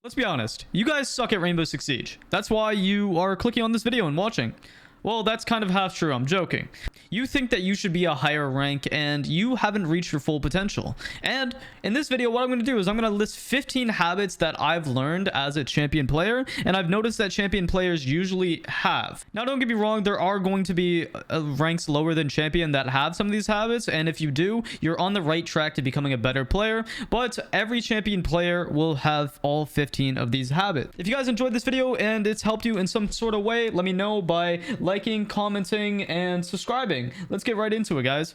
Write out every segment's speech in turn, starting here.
Let's be honest, you guys suck at Rainbow Six Siege. That's why you are clicking on this video and watching. Well, that's kind of half true. I'm joking. You think that you should be a higher rank and you haven't reached your full potential. And in this video, what I'm going to do is I'm going to list 15 habits that I've learned as a champion player, and I've noticed that champion players usually have. Now, don't get me wrong, there are going to be ranks lower than champion that have some of these habits, and if you do, you're on the right track to becoming a better player, but every champion player will have all 15 of these habits. If you guys enjoyed this video and it's helped you in some sort of way, let me know by liking, commenting, and subscribing. Let's get right into it, guys.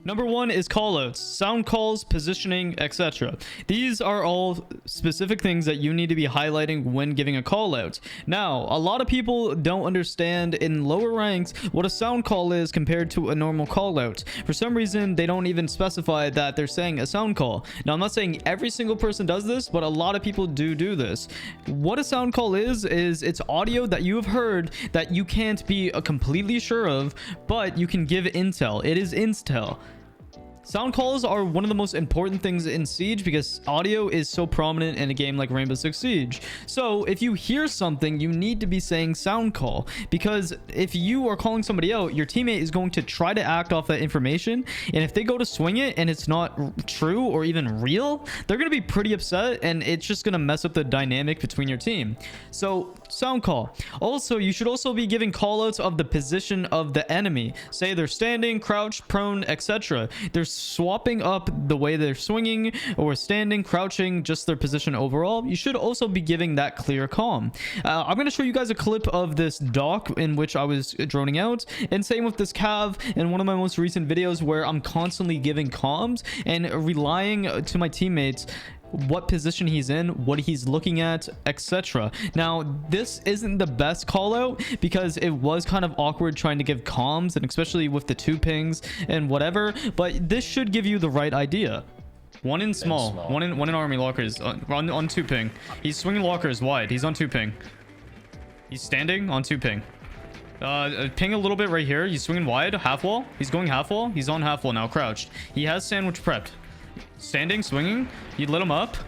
Number 1 is callouts, sound calls, positioning, etc. These are all specific things that you need to be highlighting when giving a call out. Now, a lot of people don't understand in lower ranks what a sound call is compared to a normal call out. For some reason, they don't even specify that they're saying a sound call. Now, I'm not saying every single person does this, but a lot of people do this. What a sound call is it's audio that you have heard that you can't be completely sure of, but you can give intel. It is intel. Sound calls are one of the most important things in Siege because audio is so prominent in a game like Rainbow Six Siege. So if you hear something, you need to be saying sound call, because if you are calling somebody out, your teammate is going to try to act off that information, and if they go to swing it and it's not true or even real, they're going to be pretty upset, and it's just going to mess up the dynamic between your team. So sound call. Also, you should also be giving callouts of the position of the enemy. Say they're standing, crouched, prone, etc. They're swapping up the way they're swinging or standing, crouching, just their position overall. You should also be giving that clear comm. I'm going to show you guys a clip of this doc in which I was droning out, and same with this cav in one of my most recent videos where I'm constantly giving comms and relying to my teammates what position he's in, what he's looking at, etc. Now, this isn't the best call out because it was kind of awkward trying to give comms, and especially with the 2 pings and whatever, but this should give you the right idea. One in small. One in army lockers on 2 ping. He's swinging lockers wide. He's on 2 ping. He's standing on 2 ping. Ping a little bit right here. He's swinging wide, half wall. He's going half wall. He's on half wall now, crouched. He has sandwich prepped. Standing, swinging. You lit him up.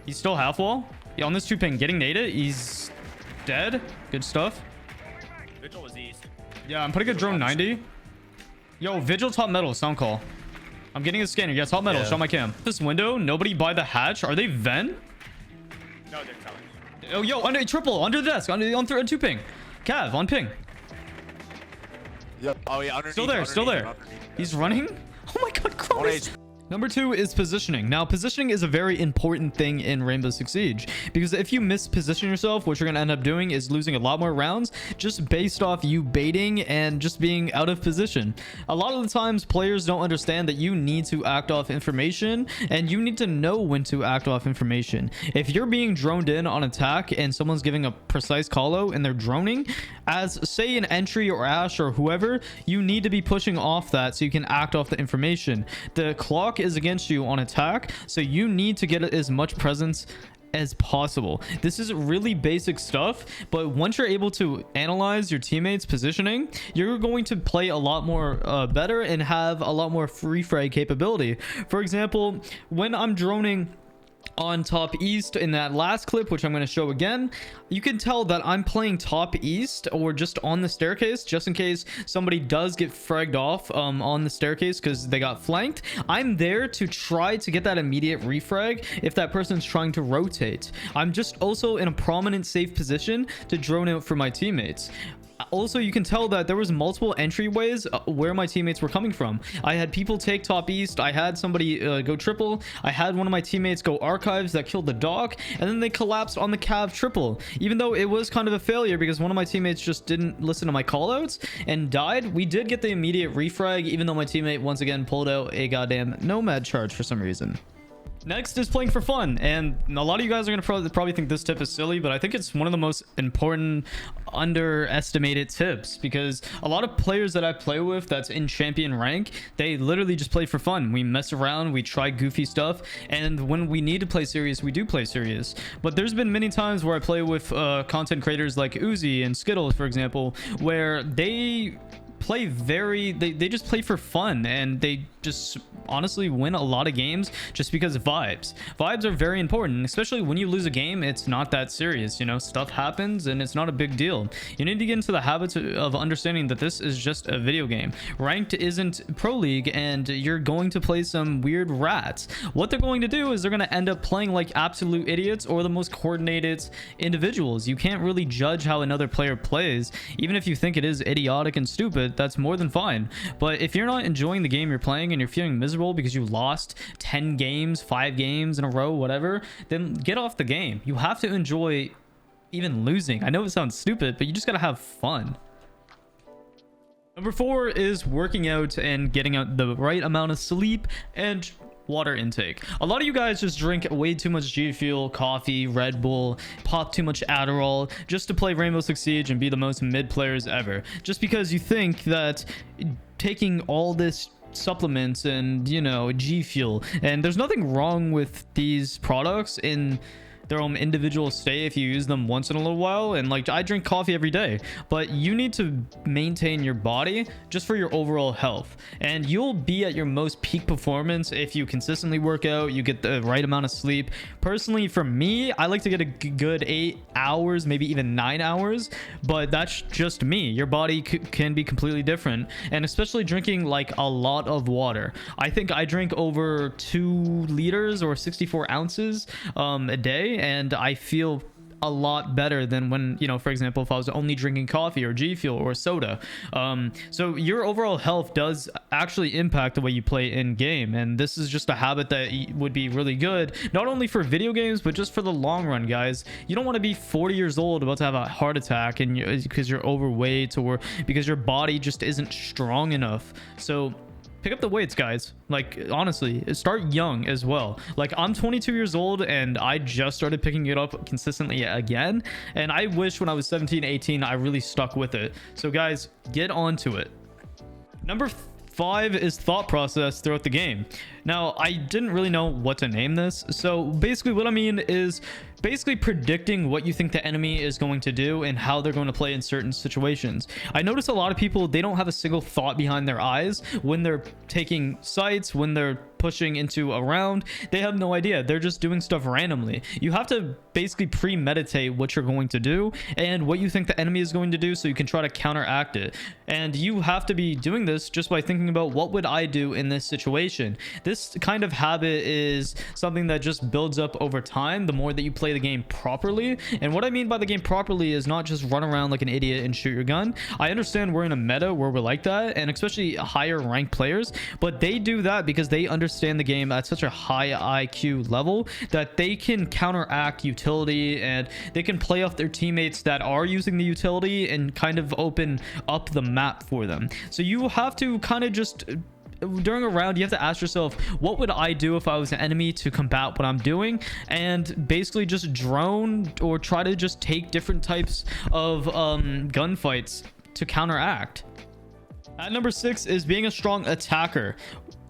He's still half wall. Yeah, on this 2 ping, getting naded. He's dead. Good stuff. Vigil was east. Yeah, I'm putting a drone 90. Yo, Vigil top metal, sound call. I'm getting a scanner. Yeah, top metal. Yeah. Show my cam. This window, nobody by the hatch. Are they vent? No, they're telling. Oh, yo, under triple, under the desk, on 2 ping. Cav, on ping. Yep. Oh yeah, underneath. Still there, still there. He's running. Oh my god, Chronos. Number 2 is positioning. Now, positioning is a very important thing in Rainbow Six Siege because if you misposition yourself, what you're going to end up doing is losing a lot more rounds just based off you baiting and just being out of position. A lot of the times, players don't understand that you need to act off information and you need to know when to act off information. If you're being droned in on attack and someone's giving a precise call out and they're droning, as say an entry or Ash or whoever, you need to be pushing off that so you can act off the information. The clock is against you on attack, so you need to get as much presence as possible. This is really basic stuff, but once you're able to analyze your teammates positioning, you're going to play a lot more better and have a lot more free frag capability. For example, when I'm droning on top east in that last clip, which I'm going to show again, you can tell that I'm playing top east or just on the staircase just in case somebody does get fragged off on the staircase because they got flanked. I'm there to try to get that immediate refrag if that person's trying to rotate. I'm just also in a prominent safe position to drone out for my teammates. Also, you can tell that there was multiple entryways where my teammates were coming from. I had people take top east. I had somebody go triple. I had one of my teammates go archives that killed the doc, and then they collapsed on the cav triple. Even though it was kind of a failure because one of my teammates just didn't listen to my callouts and died, we did get the immediate refrag even though my teammate once again pulled out a goddamn nomad charge for some reason. Next is playing for fun, and a lot of you guys are going to probably think this tip is silly, but I think it's one of the most important underestimated tips because a lot of players that I play with that's in champion rank, they literally just play for fun. We mess around, we try goofy stuff, and when we need to play serious, we do play serious. But there's been many times where I play with content creators like Uzi and Skittles, for example, where they play they just play for fun and they just honestly win a lot of games just because vibes are very important, especially when you lose a game. It's not that serious, you know, stuff happens and it's not a big deal. You need to get into the habits of understanding that this is just a video game. Ranked isn't pro league, and you're going to play some weird rats. What they're going to do is they're going to end up playing like absolute idiots or the most coordinated individuals. You can't really judge how another player plays. Even if you think it is idiotic and stupid, that's more than fine. But if you're not enjoying the game you're playing and you're feeling miserable because you lost 10 games, 5 games in a row, whatever, then get off the game. You have to enjoy even losing. I know it sounds stupid, but you just gotta have fun. Number 4 is working out and getting out the right amount of sleep and water intake. A lot of you guys just drink way too much G Fuel, coffee, Red Bull, pop too much Adderall just to play Rainbow Six Siege and be the most mid players ever. Just because you think that taking all this supplements and, you know, G Fuel, and there's nothing wrong with these products in their own individual state if you use them once in a little while. And like, I drink coffee every day, but you need to maintain your body just for your overall health, and you'll be at your most peak performance if you consistently work out, you get the right amount of sleep. Personally, for me, I like to get a good 8 hours, maybe even 9 hours, but that's just me. Your body can be completely different, and especially drinking like a lot of water. I think I drink over 2 liters or 64 ounces a day, and I feel a lot better than when, you know, for example, if I was only drinking coffee or G Fuel or soda. So your overall health does actually impact the way you play in game, and this is just a habit that would be really good not only for video games but just for the long run, guys. You don't want to be 40 years old about to have a heart attack and because you're overweight or because your body just isn't strong enough. So pick up the weights, guys. Like, honestly, start young as well. Like, I'm 22 years old and I just started picking it up consistently again, and I wish when I was 17, 18 I really stuck with it. So guys, get onto it. Number 5 is thought process throughout the game. Now, I didn't really know what to name this, so basically what I mean is basically predicting what you think the enemy is going to do and how they're going to play in certain situations. I notice a lot of people, they don't have a single thought behind their eyes when they're taking sites, when they're pushing into a round. They have no idea. They're just doing stuff randomly. You have to basically premeditate what you're going to do and what you think the enemy is going to do so you can try to counteract it. And you have to be doing this just by thinking about, what would I do in this situation? This kind of habit is something that just builds up over time the more that you play the game properly. And what I mean by the game properly is not just run around like an idiot and shoot your gun. I understand we're in a meta where we're like that, and especially higher ranked players, but they do that because they understand the game at such a high IQ level that they can counteract utility, and they can play off their teammates that are using the utility and kind of open up the map for them. So you have to kind of just, during a round, you have to ask yourself, what would I do if I was an enemy to combat what I'm doing? And basically just drone or try to just take different types of gunfights to counteract. At number 6 is being a strong attacker.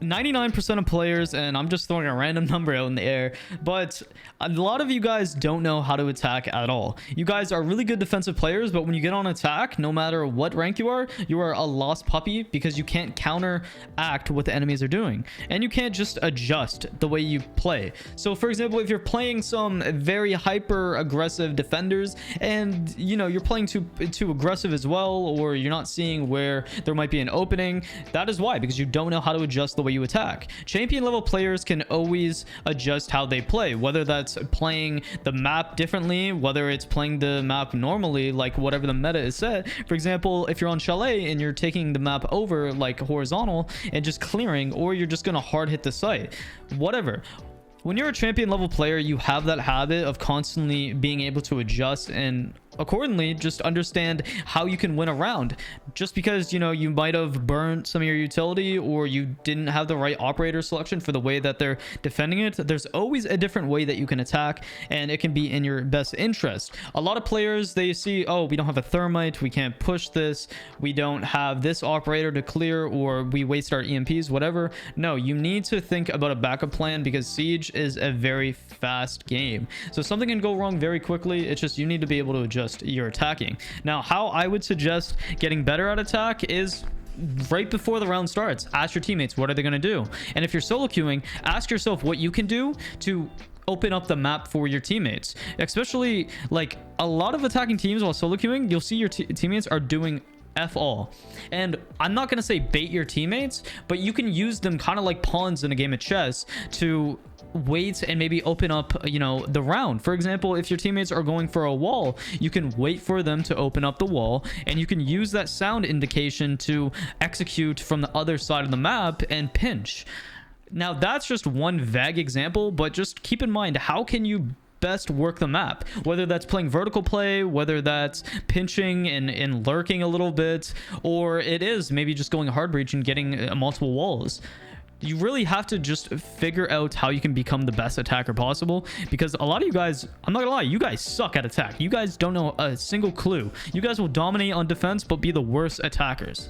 99% of players, and I'm just throwing a random number out in the air, but a lot of you guys don't know how to attack at all. You guys are really good defensive players, but when you get on attack, no matter what rank you are a lost puppy because you can't counteract what the enemies are doing, and you can't just adjust the way you play. So for example, if you're playing some very hyper aggressive defenders and, you know, you're playing too aggressive as well, or you're not seeing where there might be an opening, that is why, because you don't know how to adjust the way you attack. Champion level players can always adjust how they play, whether that's playing the map differently, whether it's playing the map normally, like whatever the meta is set. For example, if you're on Chalet and you're taking the map over like horizontal and just clearing, or you're just gonna hard hit the site, whatever. When you're a champion level player, you have that habit of constantly being able to adjust and accordingly just understand how you can win a round. Just because, you know, you might have burnt some of your utility or you didn't have the right operator selection for the way that they're defending it, there's always a different way that you can attack, and it can be in your best interest. A lot of players, they see, oh, we don't have a thermite, we can't push this, we don't have this operator to clear, or we waste our EMPs, whatever. No, you need to think about a backup plan because Siege is a very fast game, so something can go wrong very quickly. It's just you need to be able to adjust your attacking. Now, how I would suggest getting better at attack is right before the round starts, ask your teammates what are they going to do. And if you're solo queuing, ask yourself what you can do to open up the map for your teammates. Especially like a lot of attacking teams while solo queuing, you'll see your teammates are doing F all. And I'm not going to say bait your teammates, but you can use them kind of like pawns in a game of chess to wait and maybe open up, you know, the round. For example, if your teammates are going for a wall, you can wait for them to open up the wall, and you can use that sound indication to execute from the other side of the map and pinch. Now that's just one vague example, but just keep in mind, how can you best work the map? Whether that's playing vertical play, whether that's pinching and lurking a little bit, or it is maybe just going hard breach and getting multiple walls. You really have to just figure out how you can become the best attacker possible, because a lot of you guys, I'm not gonna lie, you guys suck at attack. You guys don't know a single clue. You guys will dominate on defense but be the worst attackers.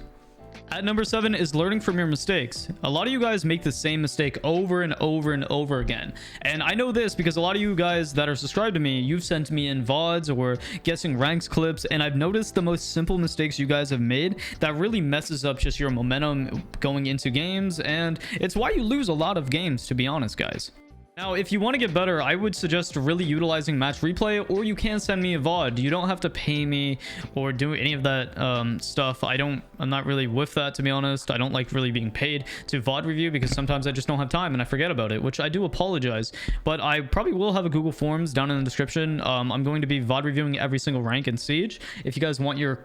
At number 7 is learning from your mistakes. A lot of you guys make the same mistake over and over and over again. And I know this because a lot of you guys that are subscribed to me, you've sent me in VODs or guessing ranks clips, and I've noticed the most simple mistakes you guys have made that really messes up just your momentum going into games, and it's why you lose a lot of games, to be honest, guys. Now, if you want to get better, I would suggest really utilizing match replay, or you can send me a VOD. You don't have to pay me or do any of that stuff. I'm not really with that, to be honest. I don't like really being paid to VOD review because sometimes I just don't have time and I forget about it, which I do apologize. But I probably will have a Google Forms down in the description. I'm going to be VOD reviewing every single rank in Siege. If you guys want your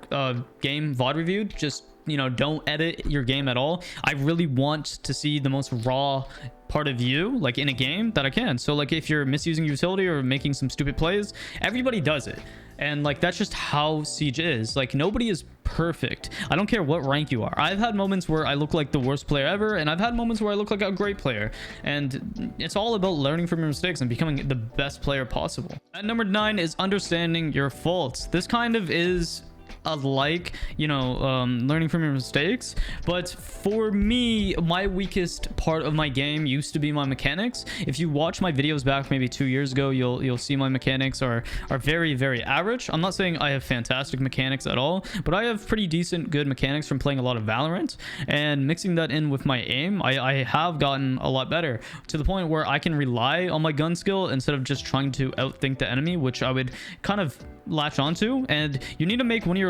game VOD reviewed, just, you know, don't edit your game at all. I really want to see the most raw part of you, like in a game, that I can. So like if you're misusing utility or making some stupid plays, everybody does it, and like that's just how Siege is. Like nobody is perfect. I don't care what rank you are. I've had moments where I look like the worst player ever, and I've had moments where I look like a great player, and it's all about learning from your mistakes and becoming the best player possible. At number 9 is understanding your faults. This kind of is learning from your mistakes, but for me, my weakest part of my game used to be my mechanics. If you watch my videos back maybe 2 years ago, you'll see my mechanics are very, very average. I'm not saying I have fantastic mechanics at all, but I have pretty decent good mechanics from playing a lot of Valorant, and mixing that in with my aim, I have gotten a lot better, to the point where I can rely on my gun skill instead of just trying to outthink the enemy, which I would kind of latch onto. And you need to make one of your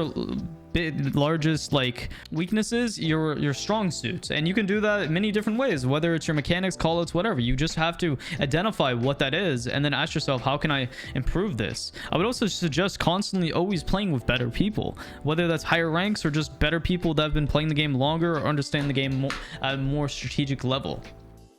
largest like weaknesses your strong suits, and you can do that in many different ways, whether it's your mechanics, callouts, whatever. You just have to identify what that is and then ask yourself, how can I improve this? I would also suggest constantly always playing with better people, whether that's higher ranks or just better people that have been playing the game longer or understand the game at a more strategic level.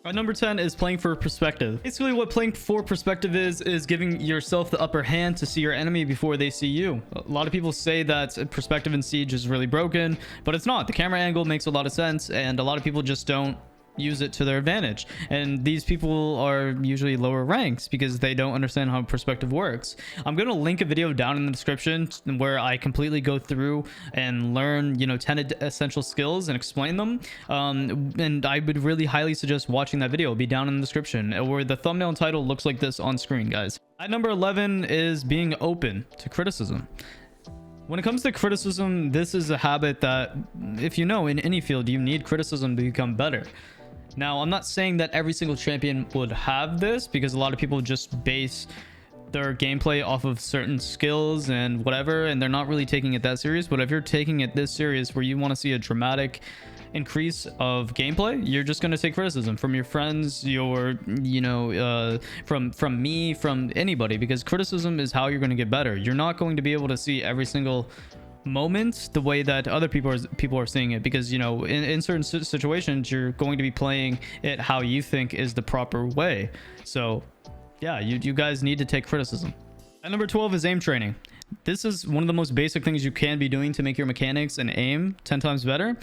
At number 10 is playing for perspective. Basically, what playing for perspective is giving yourself the upper hand to see your enemy before they see you. A lot of people say that perspective in Siege is really broken, but it's not. The camera angle makes a lot of sense, and a lot of people just don't use it to their advantage, and these people are usually lower ranks because they don't understand how perspective works. I'm going to link a video down in the description where I completely go through and learn, 10 essential skills and explain them, and I would really highly suggest watching that video. It'll be down in the description, where the thumbnail and title looks like this on screen, guys. At number 11 is being open to criticism. When it comes to criticism, this is a habit that, if you know, in any field, you need criticism to become better. Now, I'm not saying that every single champion would have this, because a lot of people just base their gameplay off of certain skills and whatever, and they're not really taking it that serious. But if you're taking it this serious, where you want to see a dramatic increase of gameplay, you're just going to take criticism from your friends, from me, from anybody, because criticism is how you're going to get better. You're not going to be able to see every single moment the way that other people are seeing it, because in certain situations you're going to be playing it how you think is the proper way. So yeah, you guys need to take criticism. At number 12 is aim training. This is one of the most basic things you can be doing to make your mechanics and aim 10 times better.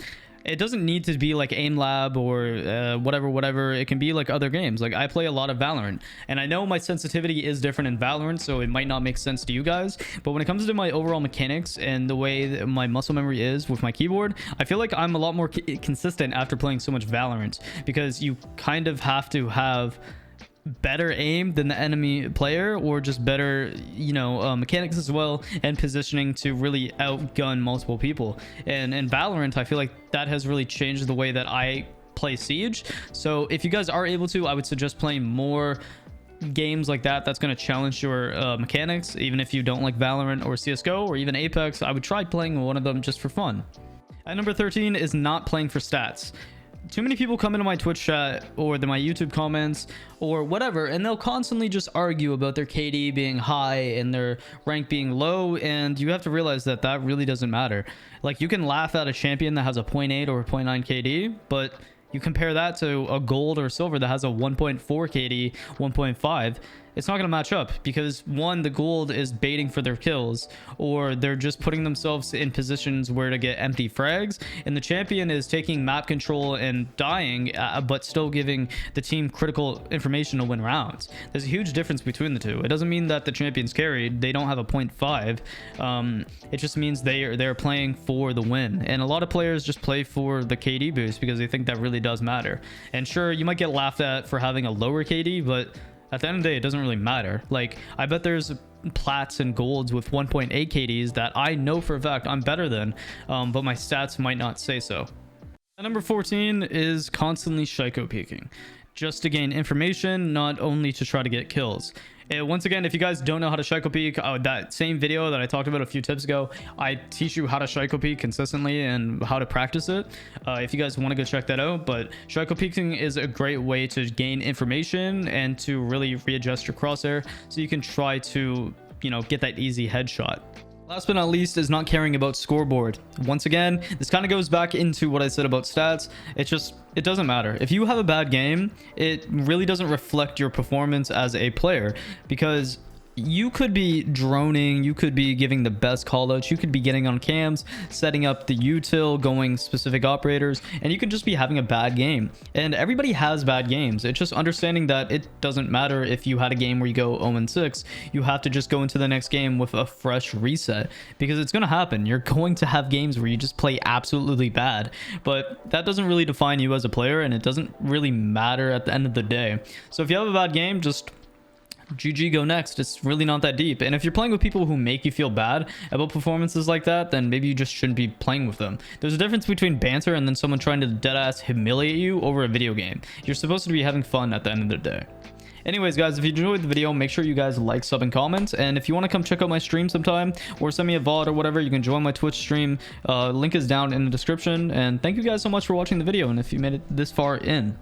It doesn't need to be like Aim Lab or whatever. It can be like other games. Like, I play a lot of Valorant, and I know my sensitivity is different in Valorant, so it might not make sense to you guys. But when it comes to my overall mechanics and the way that my muscle memory is with my keyboard, I feel like I'm a lot more consistent after playing so much Valorant, because you kind of have to have better aim than the enemy player, or just better, you know, mechanics as well, and positioning to really outgun multiple people. And in Valorant, I feel like that has really changed the way that I play Siege. So if you guys are able to, I would suggest playing more games like that. That's going to challenge your mechanics. Even if you don't like Valorant or CSGO or even Apex, I would try playing one of them just for fun. At number 13 is not playing for stats. Too many people come into my Twitch chat or my YouTube comments or whatever, and they'll constantly just argue about their KD being high and their rank being low, and you have to realize that that really doesn't matter. Like, you can laugh at a champion that has a 0.8 or 0.9 KD, but you compare that to a gold or silver that has a 1.4 KD, 1.5. It's not going to match up because, one, the gold is baiting for their kills, or they're just putting themselves in positions where to get empty frags, and the champion is taking map control and dying, but still giving the team critical information to win rounds. There's a huge difference between the two. It doesn't mean that the champion's carried. They don't have a 0.5. It just means they're playing for the win. And a lot of players just play for the KD boost because they think that really does matter. And sure, you might get laughed at for having a lower KD, but at the end of the day, it doesn't really matter. Like, I bet there's plats and golds with 1.8 KDs that I know for a fact I'm better than, but my stats might not say so. At number 14 is constantly Shaiko peeking, just to gain information, not only to try to get kills. Once again, if you guys don't know how to Shaiko peek, that same video that I talked about a few tips ago, I teach you how to Shaiko peek consistently and how to practice it. If you guys want to go check that out. But Shaiko peeking is a great way to gain information and to really readjust your crosshair so you can try to, you know, get that easy headshot. Last but not least is not caring about scoreboard. Once again, this kind of goes back into what I said about stats. It doesn't matter. If you have a bad game, it really doesn't reflect your performance as a player, because you could be droning, you could be giving the best callouts, you could be getting on cams, setting up the util, going specific operators, and you could just be having a bad game. And everybody has bad games. It's just understanding that it doesn't matter if you had a game where you go 0-6. You have to just go into the next game with a fresh reset, because it's going to happen. You're going to have games where you just play absolutely bad, but that doesn't really define you as a player, and it doesn't really matter at the end of the day. So if you have a bad game, just GG, go next. It's really not that deep. And if you're playing with people who make you feel bad about performances like that, then maybe you just shouldn't be playing with them. There's a difference between banter and then someone trying to deadass humiliate you over a video game. You're supposed to be having fun at the end of the day. Anyways, guys, if you enjoyed the video, make sure you guys like, sub, and comment. And if you want to come check out my stream sometime or send me a VOD or whatever, you can join my Twitch stream. Link is down in the description. And thank you guys so much for watching the video, and if you made it this far in.